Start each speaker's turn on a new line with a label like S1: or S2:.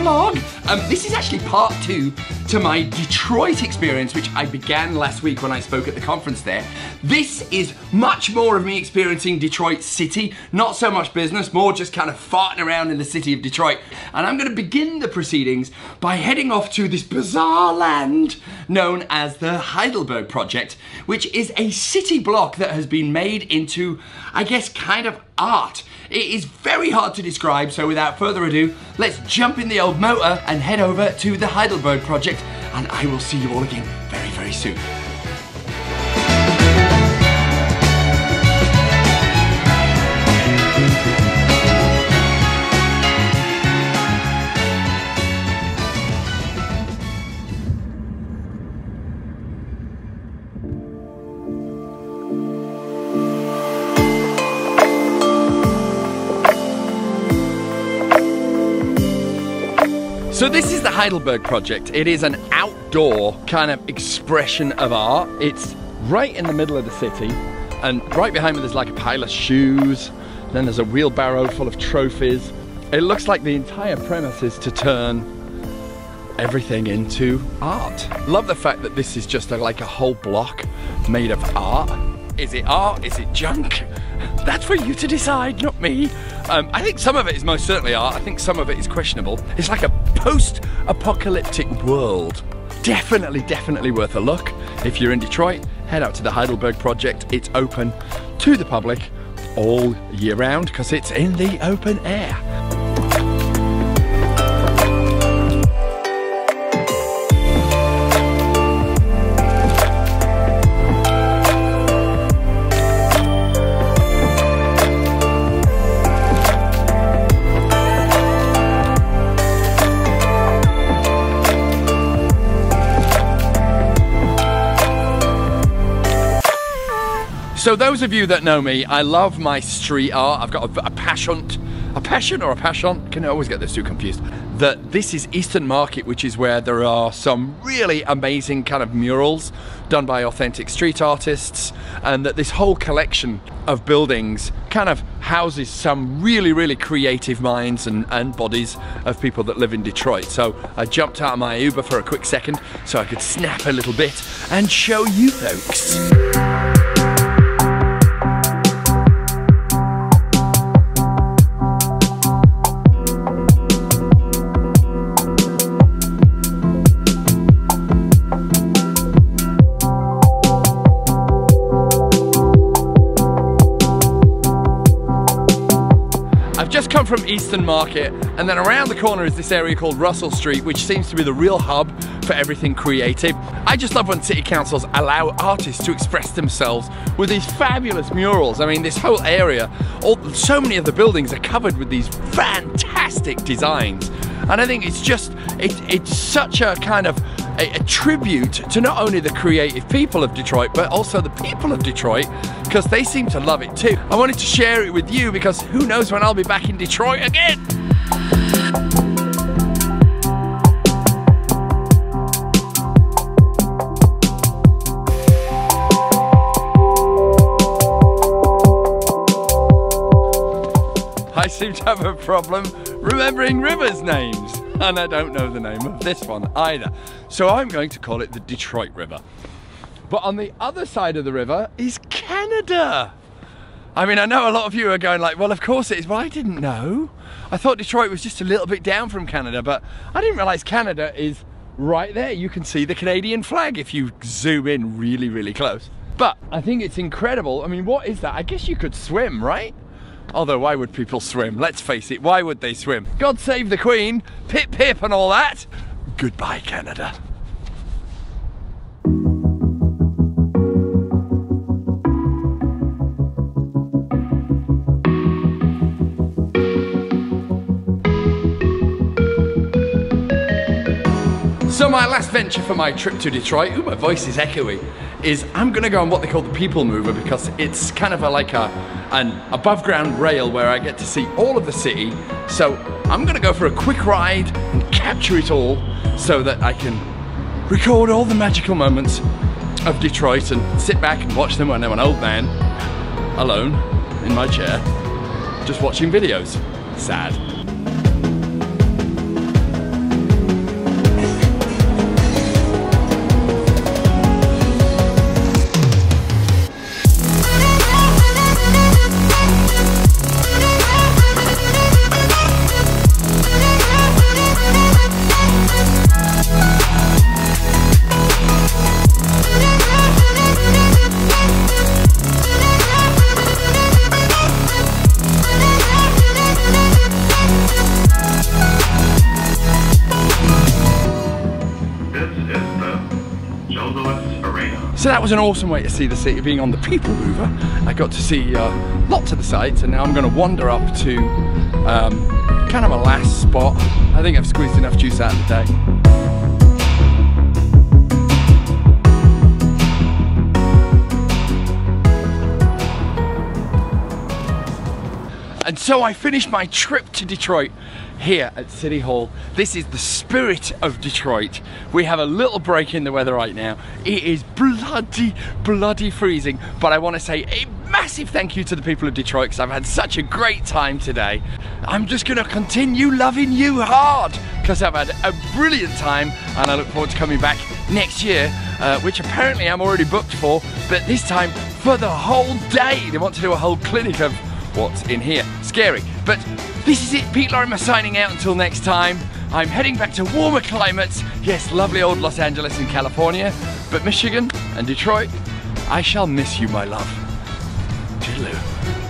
S1: vlog. This is actually part 2 to my Detroit experience, which I began last week when I spoke at the conference there. This is much more of me experiencing Detroit city, not so much business, more just kind of farting around in the city of Detroit. And I'm gonna begin the proceedings by heading off to this bizarre land known as the Heidelberg Project, which is a city block that has been made into, I guess, kind of art. It is very hard to describe, so without further ado, let's jump in the old motor and head over to the Heidelberg Project, and I will see you all again very, very soon. So this is the Heidelberg Project. It is an outdoor kind of expression of art. It's right in the middle of the city, and right behind me there's like a pile of shoes, then there's a wheelbarrow full of trophies. It looks like the entire premise is to turn everything into art. Love the fact that this is just like a whole block made of art. Is it art? Is it junk? That's for you to decide, not me. I think some of it is most certainly art. I think some of it is questionable. It's like a post-apocalyptic world. Definitely, definitely worth a look. If you're in Detroit, head out to the Heidelberg Project. It's open to the public all year round because it's in the open air. So those of you that know me, I love my street art. I've got a passion, can always get those two confused. That this is Eastern Market, which is where there are some really amazing kind of murals done by authentic street artists, and that this whole collection of buildings kind of houses some really, really creative minds and bodies of people that live in Detroit. So I jumped out of my Uber for a quick second so I could snap a little bit and show you folks. Just come from Eastern Market, and then around the corner is this area called Russell Street, which seems to be the real hub for everything creative. I just love when city councils allow artists to express themselves with these fabulous murals. I mean, this whole area, so many of the buildings are covered with these fantastic designs, and I think it's just, it's such a kind of a tribute to not only the creative people of Detroit, but also the people of Detroit, because they seem to love it too. I wanted to share it with you because who knows when I'll be back in Detroit again. I seem to have a problem remembering rivers' names, and I don't know the name of this one either. So I'm going to call it the Detroit River. But on the other side of the river is Canada. I mean, I know a lot of you are going like, well, of course it is. Well, I didn't know. I thought Detroit was just a little bit down from Canada, but I didn't realize Canada is right there. You can see the Canadian flag if you zoom in really, really close. But I think it's incredible. I mean, what is that? I guess you could swim, right? Although, why would people swim? Let's face it, why would they swim? God save the Queen, pip pip and all that. Goodbye, Canada. So my last venture for my trip to Detroit, ooh, my voice is echoey, is I'm gonna go on what they call the People Mover, because it's kind of like an above ground rail where I get to see all of the city. So I'm gonna go for a quick ride and capture it all so that I can record all the magical moments of Detroit and sit back and watch them when I'm an old man, alone, in my chair, just watching videos. Sad. So that was an awesome way to see the city, being on the People Mover. I got to see lots of the sights, and now I'm going to wander up to kind of a last spot. I think I've squeezed enough juice out of the day. And so I finished my trip to Detroit here at City Hall. This is the spirit of Detroit. We have a little break in the weather right now. It is bloody freezing, but I want to say a massive thank you to the people of Detroit because I've had such a great time today. I'm just going to continue loving you hard because I've had a brilliant time, and I look forward to coming back next year, which apparently I'm already booked for, but this time for the whole day. They want to do a whole clinic of what's in here. Scary. But this is it. Pete Lorimer signing out until next time. I'm heading back to warmer climates. Yes, lovely old Los Angeles and California. But Michigan and Detroit, I shall miss you, my love. Toodaloo.